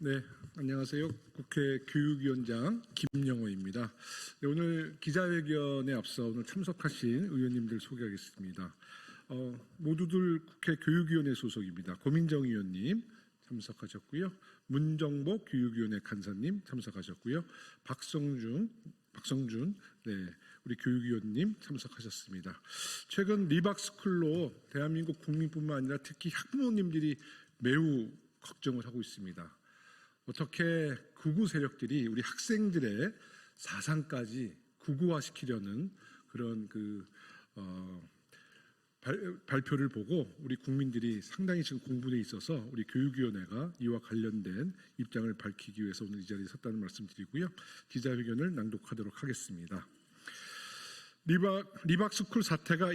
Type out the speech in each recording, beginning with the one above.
네, 안녕하세요. 국회 교육위원장 김영호입니다. 네, 오늘 기자회견에 앞서 오늘 참석하신 의원님들 소개하겠습니다. 모두들 국회 교육위원회 소속입니다. 고민정 의원님 참석하셨고요. 문정복 교육위원회 간사님 참석하셨고요. 박성준 우리 교육위원님 참석하셨습니다. 최근 리박스쿨로 대한민국 국민뿐만 아니라 특히 학부모님들이 매우 걱정을 하고 있습니다. 어떻게 극우 세력들이 우리 학생들의 사상까지 극우화시키려는 그런 발표를 보고 우리 국민들이 상당히 지금 공분에 있어서 우리 교육위원회가 이와 관련된 입장을 밝히기 위해서 오늘 이 자리에 섰다는 말씀드리고요. 기자회견을 낭독하도록 하겠습니다. 리박스쿨 사태가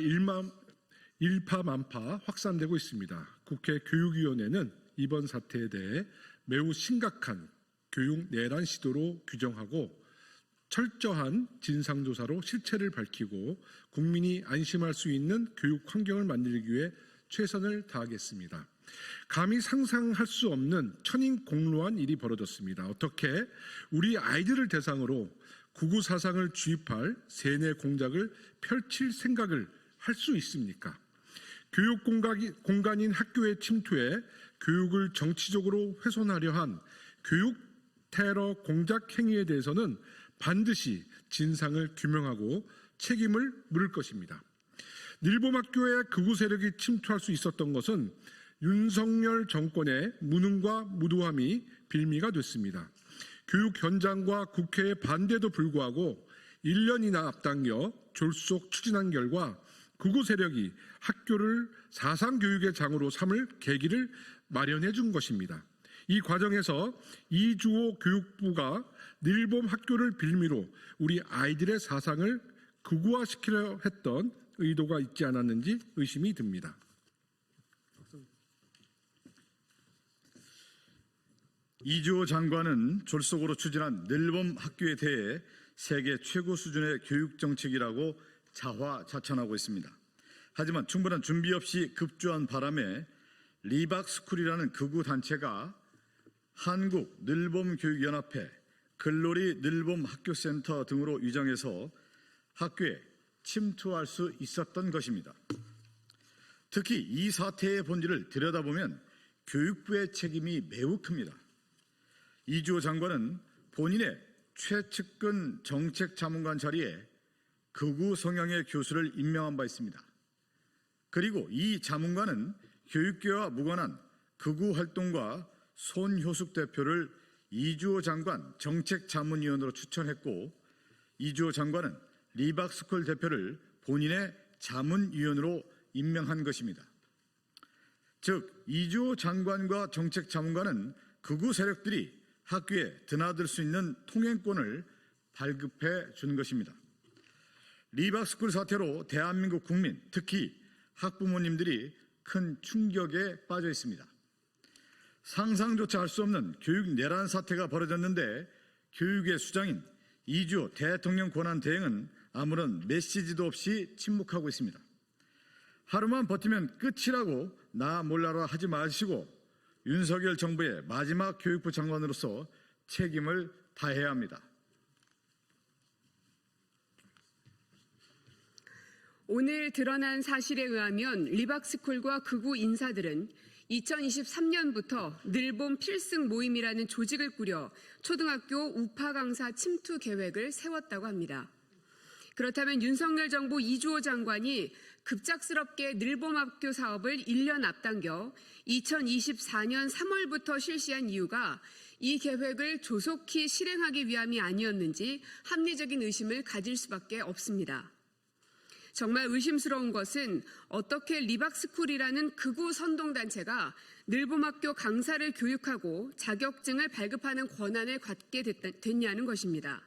일파만파 확산되고 있습니다. 국회 교육위원회는 이번 사태에 대해 매우 심각한 교육 내란 시도로 규정하고 철저한 진상조사로 실체를 밝히고 국민이 안심할 수 있는 교육 환경을 만들기 위해 최선을 다하겠습니다. 감히 상상할 수 없는 천인공노한 일이 벌어졌습니다. 어떻게 우리 아이들을 대상으로 극우 사상을 주입할 세뇌 공작을 펼칠 생각을 할 수 있습니까? 교육 공간인 학교에 침투해 교육을 정치적으로 훼손하려 한 교육 테러 공작 행위에 대해서는 반드시 진상을 규명하고 책임을 물을 것입니다. 일본학교에 극우 세력이 침투할 수 있었던 것은 윤석열 정권의 무능과 무도함이 빌미가 됐습니다. 교육 현장과 국회의 반대도 불구하고 1년이나 앞당겨 졸속 추진한 결과 극우 세력이 학교를 사상교육의 장으로 삼을 계기를 마련해 준 것입니다. 이 과정에서 이주호 교육부가 일본 학교를 빌미로 우리 아이들의 사상을 극우화시키려 했던 의도가 있지 않았는지 의심이 듭니다. 이주호 장관은 졸속으로 추진한 늘봄 학교에 대해 세계 최고 수준의 교육 정책이라고 자화자찬하고 있습니다. 하지만 충분한 준비 없이 급조한 바람에 리박스쿨이라는 극우 단체가 한국 늘봄교육연합회, 글로리 늘봄학교센터 등으로 위장해서 학교에 침투할 수 있었던 것입니다. 특히 이 사태의 본질을 들여다보면 교육부의 책임이 매우 큽니다. 이주호 장관은 본인의 최측근 정책자문관 자리에 극우 성향의 교수를 임명한 바 있습니다. 그리고 이 자문관은 교육계와 무관한 극우 활동과 손효숙 대표를 이주호 장관 정책자문위원으로 추천했고, 이주호 장관은 리박스쿨 대표를 본인의 자문위원으로 임명한 것입니다. 즉 이주호 장관과 정책자문관은 극우 세력들이 학교에 드나들 수 있는 통행권을 발급해 준 것입니다. 리박스쿨 사태로 대한민국 국민, 특히 학부모님들이 큰 충격에 빠져 있습니다. 상상조차 할 수 없는 교육 내란 사태가 벌어졌는데 교육의 수장인 이주호 대통령 권한 대행은 아무런 메시지도 없이 침묵하고 있습니다. 하루만 버티면 끝이라고 나 몰라라 하지 마시고 윤석열 정부의 마지막 교육부 장관으로서 책임을 다해야 합니다. 오늘 드러난 사실에 의하면 리박스쿨과 극우 인사들은 2023년부터 늘봄 필승 모임이라는 조직을 꾸려 초등학교 우파 강사 침투 계획을 세웠다고 합니다. 그렇다면 윤석열 정부 이주호 장관이 급작스럽게 늘봄학교 사업을 1년 앞당겨 2024년 3월부터 실시한 이유가 이 계획을 조속히 실행하기 위함이 아니었는지 합리적인 의심을 가질 수밖에 없습니다. 정말 의심스러운 것은 어떻게 리박스쿨이라는 극우 선동단체가 늘봄학교 강사를 교육하고 자격증을 발급하는 권한을 갖게 됐냐는 것입니다.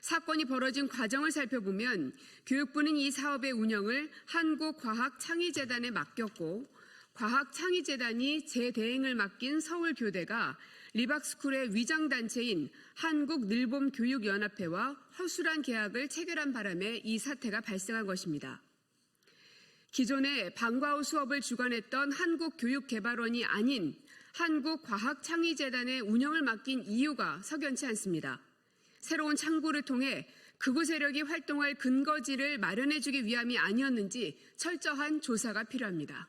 사건이 벌어진 과정을 살펴보면 교육부는 이 사업의 운영을 한국과학창의재단에 맡겼고 과학창의재단이 재대행을 맡긴 서울교대가 리박스쿨의 위장단체인 한국늘봄교육연합회와 허술한 계약을 체결한 바람에 이 사태가 발생한 것입니다. 기존에 방과후 수업을 주관했던 한국교육개발원이 아닌 한국과학창의재단의 운영을 맡긴 이유가 석연치 않습니다. 새로운 창구를 통해 극우 세력이 활동할 근거지를 마련해주기 위함이 아니었는지 철저한 조사가 필요합니다.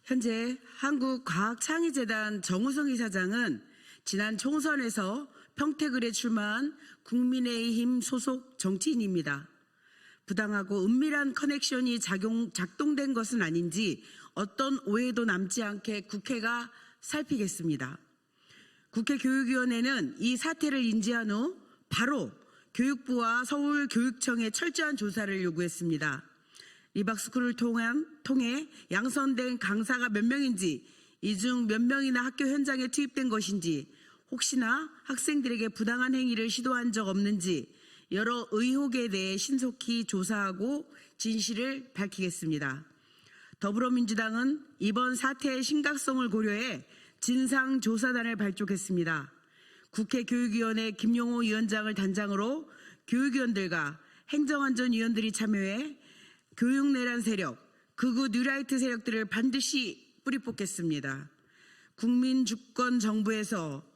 현재 한국과학창의재단 정우성 이사장은 지난 총선에서 평택을에 출마한 국민의힘 소속 정치인입니다. 부당하고 은밀한 커넥션이 작동된 것은 아닌지 어떤 오해도 남지 않게 국회가 살피겠습니다. 국회 교육위원회는 이 사태를 인지한 후 바로 교육부와 서울교육청에 철저한 조사를 요구했습니다. 리박스쿨을 통해 양선된 강사가 몇 명인지, 이 중 몇 명이나 학교 현장에 투입된 것인지, 혹시나 학생들에게 부당한 행위를 시도한 적 없는지 여러 의혹에 대해 신속히 조사하고 진실을 밝히겠습니다. 더불어민주당은 이번 사태의 심각성을 고려해 진상조사단을 발족했습니다. 국회 교육위원회 김용호 위원장을 단장으로 교육위원들과 행정안전위원들이 참여해 교육내란 세력, 극우 뉴라이트 세력들을 반드시 뿌리 뽑겠습니다. 국민주권 정부에서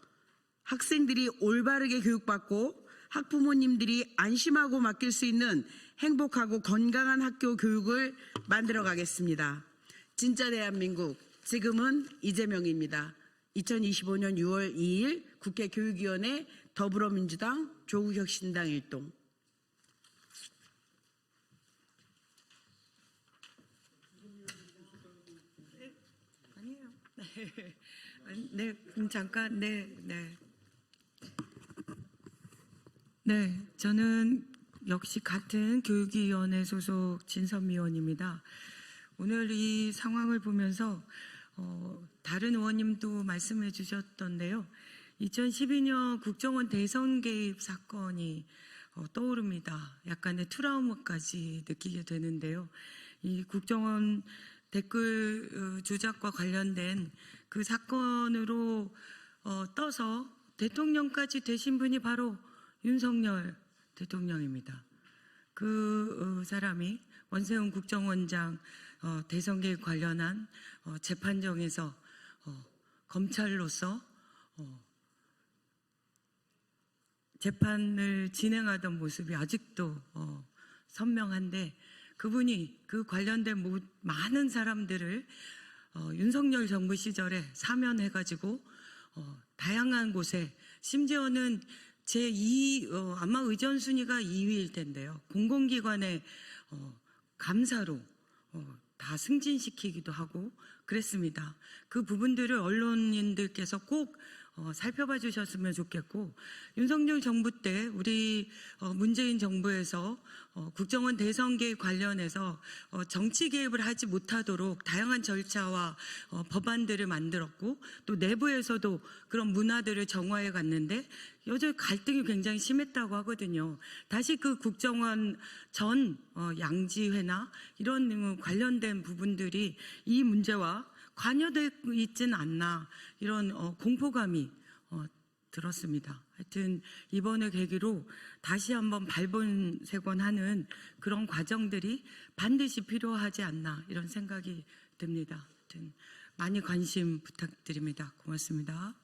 학생들이 올바르게 교육받고 학부모님들이 안심하고 맡길 수 있는 행복하고 건강한 학교 교육을 만들어 가겠습니다. 진짜 대한민국, 지금은 이재명입니다. 2025년 6월 2일 국회 교육위원회 더불어민주당 조국혁신당 일동. 아니에요. 네, 잠깐, 네. 네, 저는 역시 같은 교육위원회 소속 진선미원입니다. 오늘 이 상황을 보면서 다른 의원님도 말씀해 주셨던데요. 2012년 국정원 대선 개입 사건이 떠오릅니다. 약간의 트라우마까지 느끼게 되는데요. 이 국정원 댓글 조작과 관련된 그 사건으로 떠서 대통령까지 되신 분이 바로 윤석열 대통령입니다. 그 사람이 원세훈 국정원장 대선 개입 관련한 재판정에서 검찰로서 재판을 진행하던 모습이 아직도 선명한데, 그분이 그 관련된 많은 사람들을 윤석열 정부 시절에 사면해가지고 다양한 곳에, 심지어는 아마 의전 순위가 2위일 텐데요. 공공기관의 감사로 다 승진시키기도 하고 그랬습니다. 그 부분들을 언론인들께서 꼭 살펴봐 주셨으면 좋겠고, 윤석열 정부 때 우리 문재인 정부에서 국정원 대선 개입 관련해서 정치 개입을 하지 못하도록 다양한 절차와 법안들을 만들었고, 또 내부에서도 그런 문화들을 정화해 갔는데 여전히 갈등이 굉장히 심했다고 하거든요. 다시 그 국정원 전 양지회나 이런 관련된 부분들이 이 문제와 관여되어 있지는 않나, 이런 공포감이 들었습니다. 하여튼 이번을 계기로 다시 한번 발본색원하는 그런 과정들이 반드시 필요하지 않나, 이런 생각이 듭니다. 하여튼 많이 관심 부탁드립니다. 고맙습니다.